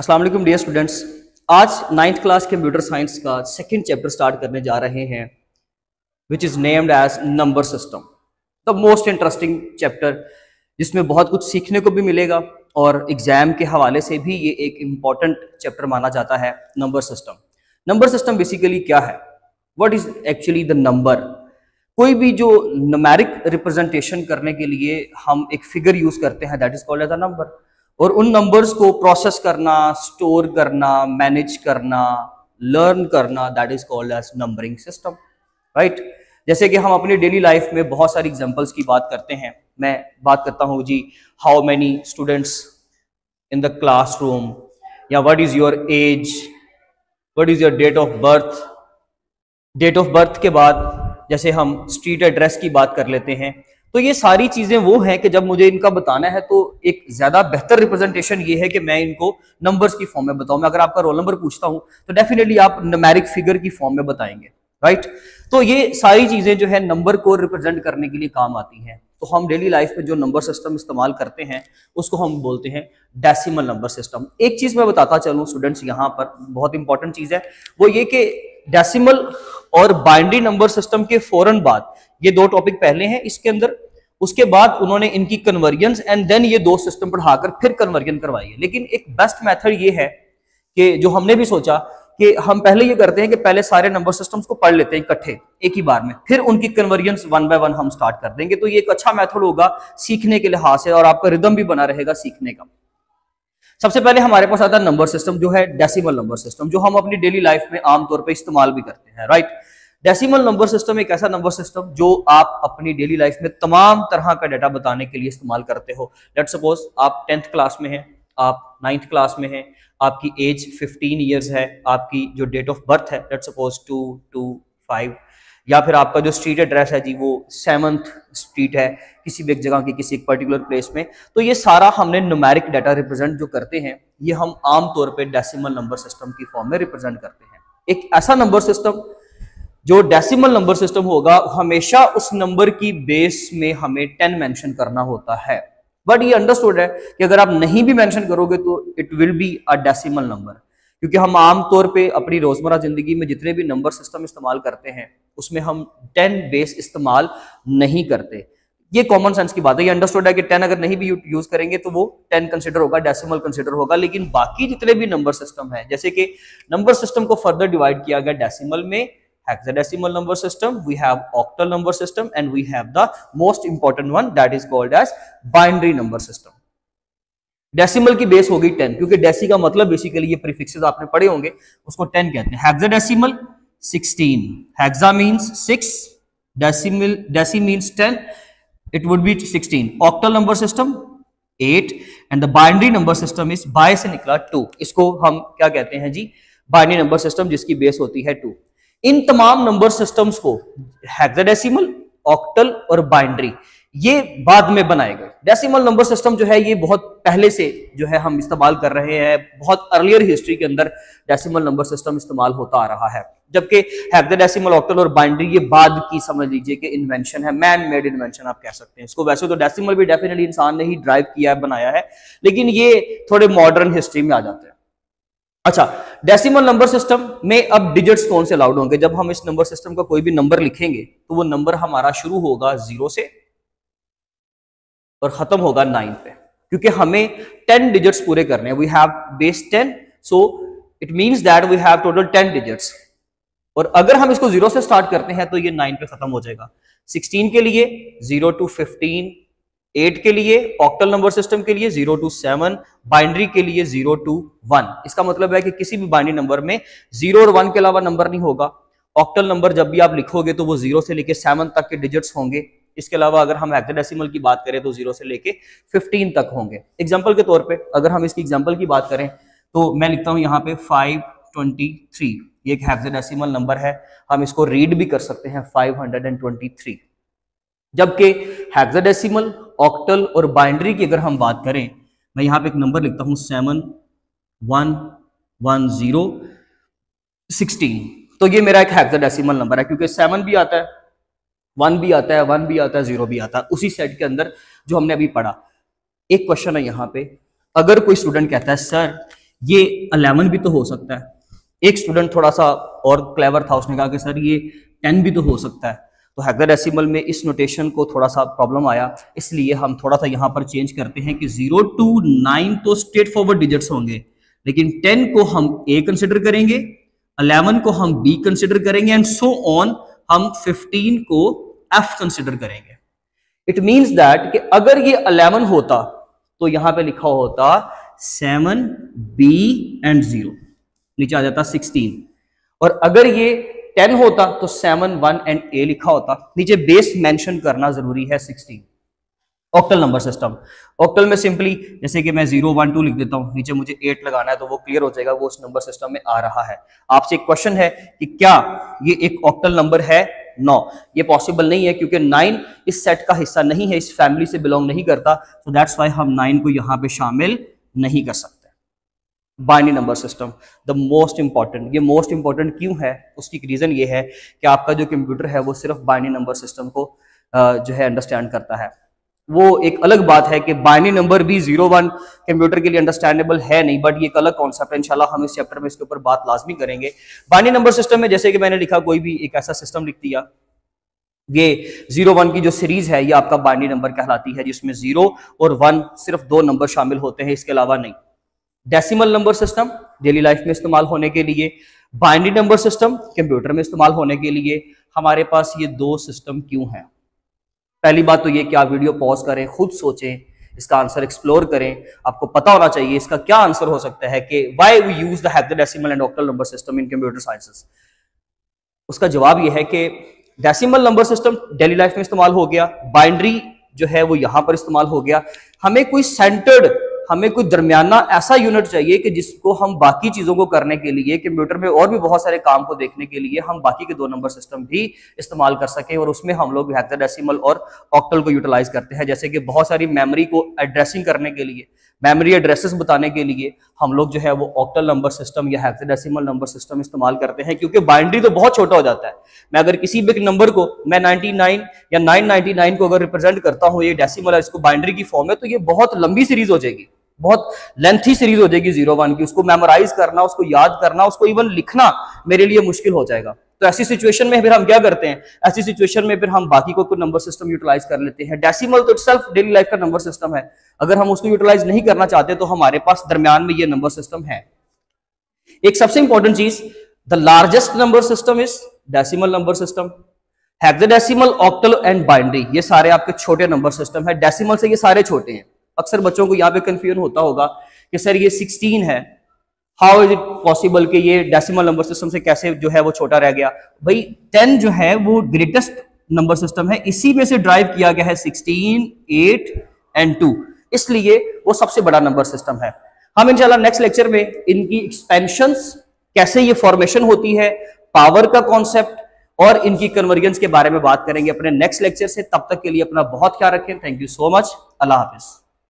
अस्सलाम वालेकुम dear students. आज 9th क्लास कंप्यूटर साइंस का सेकंड चैप्टर स्टार्ट करने जा रहे हैं which is named as number system, the most interesting chapter, जिसमें बहुत कुछ सीखने को भी मिलेगा और एग्जाम के हवाले से भी ये एक इम्पॉर्टेंट चैप्टर माना जाता है। Number system, number system basically क्या है, what is actually the number. कोई भी जो न्यूमेरिक रिप्रेजेंटेशन करने के लिए हम एक फिगर यूज करते हैं, that is called as a number. और उन नंबर्स को प्रोसेस करना, स्टोर करना, मैनेज करना, लर्न करना, that is called as numbering system, right. जैसे कि हम अपनी डेली लाइफ में बहुत सारी एग्जांपल्स की बात करते हैं। मैं बात करता हूँ जी, how many students in the classroom, या what is your age, what is your date of birth. Date of birth के बाद जैसे हम स्ट्रीट एड्रेस की बात कर लेते हैं। तो ये सारी चीजें वो हैं कि जब मुझे इनका बताना है तो एक ज्यादा बेहतर रिप्रेजेंटेशन ये है कि मैं इनको नंबर्स की फॉर्म में बताऊं। मैं अगर आपका रोल नंबर पूछता हूं तो डेफिनेटली आप न्यूमेरिक फिगर की फॉर्म में बताएंगे, राइट। तो ये सारी चीजें जो है नंबर को रिप्रेजेंट करने के लिए काम आती हैं। तो हम डेली लाइफ में जो नंबर सिस्टम इस्तेमाल करते हैं उसको हम बोलते हैं डेसिमल नंबर सिस्टम। एक चीज मैं बताता चलूं स्टूडेंट्स, यहाँ पर बहुत इंपॉर्टेंट चीज है, वो ये कि डेसिमल और बाइनरी नंबर सिस्टम के फौरन बाद ये दो टॉपिक पहले हैं इसके अंदर, उसके बाद उन्होंने इनकी कन्वर्जन एंड देन ये दो सिस्टम पढ़ाकर फिर कन्वर्जन करवाई है। लेकिन एक बेस्ट मेथड ये है कि जो हमने भी सोचा कि हम पहले ये करते हैं कि पहले सारे नंबर सिस्टम्स को पढ़ लेते हैं इकट्ठे एक ही बार में, फिर उनकी कन्वर्जन वन बाय वन हम स्टार्ट कर देंगे। तो ये एक अच्छा मेथड होगा सीखने के लिहाज से और आपका रिदम भी बना रहेगा सीखने का। सबसे पहले हमारे पास आता है नंबर सिस्टम, जो है डेसिमल नंबर सिस्टम, जो हम अपनी डेली लाइफ में आमतौर पर इस्तेमाल भी करते हैं, राइट। डेसिमल नंबर सिस्टम एक ऐसा नंबर सिस्टम जो आप अपनी डेली लाइफ में तमाम तरह का डाटा बताने के लिए इस्तेमाल करते हो। लेट्स सपोज आप 10th क्लास में हैं, आप 9th क्लास में हैं, आपकी एज 15 ईयर्स है, आपकी जो डेट ऑफ बर्थ है लेट्स सपोज 225, या फिर आपका जो स्ट्रीट एड्रेस है जी वो 7th स्ट्रीट है किसी भी एक जगह की किसी एक पर्टिकुलर प्लेस में। तो ये सारा हमने न्यूमेरिक डाटा रिप्रेजेंट जो करते हैं ये हम आमतौर पर डेसिमल नंबर सिस्टम की फॉर्म में रिप्रेजेंट करते हैं। एक ऐसा नंबर सिस्टम जो डेसिमल नंबर सिस्टम होगा, हमेशा उस नंबर की बेस में हमें 10 मेंशन करना होता है। बट ये अंडरस्टूड है कि अगर आप नहीं भी मेंशन करोगे तो it will be a decimal number, क्योंकि हम आमतौर पे अपनी रोजमर्रा जिंदगी में जितने भी नंबर सिस्टम इस्तेमाल करते हैं उसमें हम 10 बेस इस्तेमाल नहीं करते। ये कॉमन सेंस की बात है, ये अंडरस्टूड है कि 10 अगर नहीं भी यूज करेंगे तो वो 10 कंसिडर होगा, डेसिमल कंसिडर होगा। लेकिन बाकी जितने भी नंबर सिस्टम है, जैसे कि नंबर सिस्टम को फर्दर डिवाइड किया गया डेसिमल में, hexadecimal number system, we have octal number system, and we have the most important one that is called as binary number system. Decimal की बेस होगी 10, क्योंकि डेसी का मतलब बेसिकली ये प्रीफिक्सेस आपने पढ़े होंगे, उसको 10 कहते हैं। Hexadecimal 16, hexa means 6, decimal deci means 10, it would be 16। Octal number system 8 and the binary number system is by से निकला 2। इसको हम क्या कहते हैं जी, बाइनरी नंबर सिस्टम जिसकी बेस होती है 2। इन तमाम नंबर सिस्टम्स को हेक्साडेसिमल, ऑक्टल और बाइनरी ये बाद में बनाए गए। डेसिमल नंबर सिस्टम जो है ये बहुत पहले से जो है हम इस्तेमाल कर रहे हैं, बहुत अर्लियर हिस्ट्री के अंदर डेसिमल नंबर सिस्टम इस्तेमाल होता आ रहा है। जबकि हेक्साडेसिमल, ऑक्टल और बाइनरी ये बाद की समझ लीजिए कि इन्वेंशन है, मैन मेड इन्वेंशन आप कह सकते हैं इसको। वैसे तो डेसिमल भी डेफिनेटली इंसान ने ही ड्राइव किया है, बनाया है, लेकिन ये थोड़े मॉडर्न हिस्ट्री में आ जाते हैं। अच्छा, डेसिमल नंबर सिस्टम में अब डिजिट्स कौन से अलाउड होंगे? जब हम इस नंबर सिस्टम का कोई भी नंबर लिखेंगे तो वो नंबर हमारा शुरू होगा 0 से और खत्म होगा 9 पे, क्योंकि हमें 10 डिजिट्स पूरे करने हैं। We have base 10, so it means that we have total 10 digits. और अगर हम इसको 0 से स्टार्ट करते हैं तो ये 9 पे खत्म हो जाएगा। 16 के लिए 0 to 15, 8 के लिए, ऑक्टल नंबर सिस्टम के लिए 0 to 7, बाइनरी के लिए 0 to 1। इसका मतलब है कि किसी भी बाइनरी नंबर में 0 और 1 के अलावा नंबर नहीं होगा। ऑक्टल नंबर जब भी आप लिखोगे तो वो 0 से लेके 7 तक के डिजिट्स होंगे। इसके अलावा अगर हम हेक्साडेसिमल की बात करें तो 0 से लेके 15 तक होंगे। एग्जाम्पल के तौर पे अगर हम इसकी एग्जाम्पल की बात करें तो मैं लिखता हूं यहाँ पे 523, ये एक हेक्साडेसिमल नंबर है, हम इसको रीड भी कर सकते हैं 523। जबकि हेक्साडेसिमल, ऑक्टल और बाइनरी की अगर हम बात करें, मैं यहाँ पे एक नंबर लिखता हूँ 711016, तो ये मेरा एक हेक्साडेसिमल नंबर है, क्योंकि 7 भी आता है, 1 भी आता है, 1 भी आता है, 0 भी आता है, उसी सेट के अंदर जो हमने अभी पढ़ा। एक क्वेश्चन है यहाँ पे, अगर कोई स्टूडेंट कहता है सर ये 11 भी तो हो सकता है। एक स्टूडेंट थोड़ा सा और क्लेवर था, उसने कहा कि सर ये 10 भी तो हो सकता है। तो हेक्साडेसिमल में इस नोटेशन को थोड़ा सा प्रॉब्लम आया, इसलिए हम थोड़ा सा यहाँ पर चेंज करते हैं कि 0 to 9 तो स्ट्रेट फॉरवर्ड डिजिट्स होंगे, लेकिन 10 को हम ए कंसिडर करेंगे, 11 को हम बी कंसिडर करेंगे एंड सो ऑन, हम 15 को एफ कंसिडर करेंगे। इट मीन्स दैट कि अगर ये 11 होता तो यहां पे लिखा होता 7 बी एंड 0, नीचे आ जाता 16, और अगर ये 10 होता तो 7 1 एंड ए लिखा होता, नीचे बेस मेंशन करना जरूरी है 16। ऑक्टल नंबर सिस्टम, ऑक्टल में सिंपली जैसे कि मैं 0 1 2 लिख देता हूं, नीचे मुझे 8 लगाना है तो वो क्लियर हो जाएगा, वो उस नंबर सिस्टम में आ रहा है। आपसे एक क्वेश्चन है कि क्या ये एक ऑक्टल नंबर है? नो, ये पॉसिबल नहीं है, क्योंकि 9 इस सेट का हिस्सा नहीं है, इस फैमिली से बिलोंग नहीं करता, सो दैट्स व्हाई हम 9 को यहां पे शामिल नहीं कर सकते। Binary number system the most important, ये मोस्ट इंपॉर्टेंट क्यों है? उसकी रीजन ये है कि आपका जो कंप्यूटर है वो सिर्फ बाइनरी नंबर सिस्टम को जो है अंडरस्टैंड करता है। वो एक अलग बात है कि बाइनरी नंबर भी 0 1 कंप्यूटर के लिए अंडरस्टैंडेबल है नहीं, बट ये एक अलग कॉन्सेप्ट है, इंशाल्लाह हम इस चैप्टर में इसके ऊपर बात लाजमी करेंगे। बाइनरी नंबर सिस्टम में जैसे कि मैंने लिखा, कोई भी एक ऐसा सिस्टम लिख दिया, ये 0 1 की जो सीरीज है ये आपका बाइनरी नंबर कहलाती है, जिसमें 0 और 1 सिर्फ 2 नंबर शामिल होते हैं, इसके अलावा नहीं। Decimal number system daily life में इस्तेमाल होने के लिए, बाइनरी नंबर सिस्टम कंप्यूटर में इस्तेमाल होने के लिए हमारे पास ये दो सिस्टम क्यों हैं? पहली बात तो ये कि आप वीडियो पॉज करें, खुद सोचें, इसका आंसर एक्सप्लोर करें, आपको पता होना चाहिए इसका क्या आंसर हो सकता है कि why we use the hexadecimal and octal number system in computer sciences. उसका जवाब ये है कि decimal number system daily life में इस्तेमाल हो गया, बाइनरी जो है वो यहां पर इस्तेमाल हो गया। हमें कोई सेंटर्ड, हमें कोई दरमियाना ऐसा यूनिट चाहिए कि जिसको हम बाकी चीजों को करने के लिए, कंप्यूटर में और भी बहुत सारे काम को देखने के लिए हम बाकी के 2 नंबर सिस्टम भी इस्तेमाल कर सकें, और उसमें हम लोग हेक्साडेसिमल और ऑक्टल को यूटिलाइज करते हैं। जैसे कि बहुत सारी मेमोरी को एड्रेसिंग करने के लिए, मेमोरी एड्रेसेस बताने के लिए हम लोग जो है वो ऑक्टल नंबर सिस्टम या हेक्साडेसिमल नंबर सिस्टम इस्तेमाल करते हैं, क्योंकि बाइनरी तो बहुत छोटा हो जाता है। मैं अगर किसी भी नंबर को मैं 99 या 999 को अगर रिप्रेजेंट करता हूं ये डेसिमल, इसको बाइनरी की फॉर्म है, तो ये बहुत लंबी सीरीज हो जाएगी, बहुत लेंथी सीरीज हो जाएगी 0 1 की। उसको मेमोराइज करना, उसको याद करना, उसको इवन लिखना मेरे लिए मुश्किल हो जाएगा। तो ऐसी सिचुएशन में फिर हम क्या करते हैं? ऐसी सिचुएशन में फिर हम बाकी को नंबर सिस्टम यूटिलाइज कर लेते हैं। डेसिमल तो इटसेल्फ डेली लाइफ का नंबर सिस्टम है, अगर हम उसको यूटिलाइज नहीं करना चाहते तो हमारे पास दरमियान में ये नंबर सिस्टम है। एक सबसे इंपॉर्टेंट चीज, the largest number system is decimal number system. Hexadecimal, octal and binary ये सारे आपके छोटे नंबर सिस्टम है, डेसिमल से ये सारे छोटे हैं। अक्सर बच्चों को यहाँ पे कंफ्यूजन होता होगा कि सर ये 16 है, हाउ इज इट पॉसिबल कि ये डेसिमल नंबर सिस्टम से कैसे जो है वो छोटा रह गया? भाई 10 जो है वो ग्रेटेस्ट नंबर सिस्टम है, इसी में से ड्राइव किया गया है 16, 8 एंड 2, इसलिए वो सबसे बड़ा नंबर सिस्टम है। हम इंशाल्लाह नेक्स्ट लेक्चर में इनकी एक्सपेंशंस, कैसे ये फॉर्मेशन होती है, पावर का कॉन्सेप्ट और इनकी कन्वर्जेंस के बारे में बात करेंगे अपने नेक्स्ट लेक्चर से। तब तक के लिए अपना बहुत ख्याल रखें। Thank you so much. Allah Hafiz.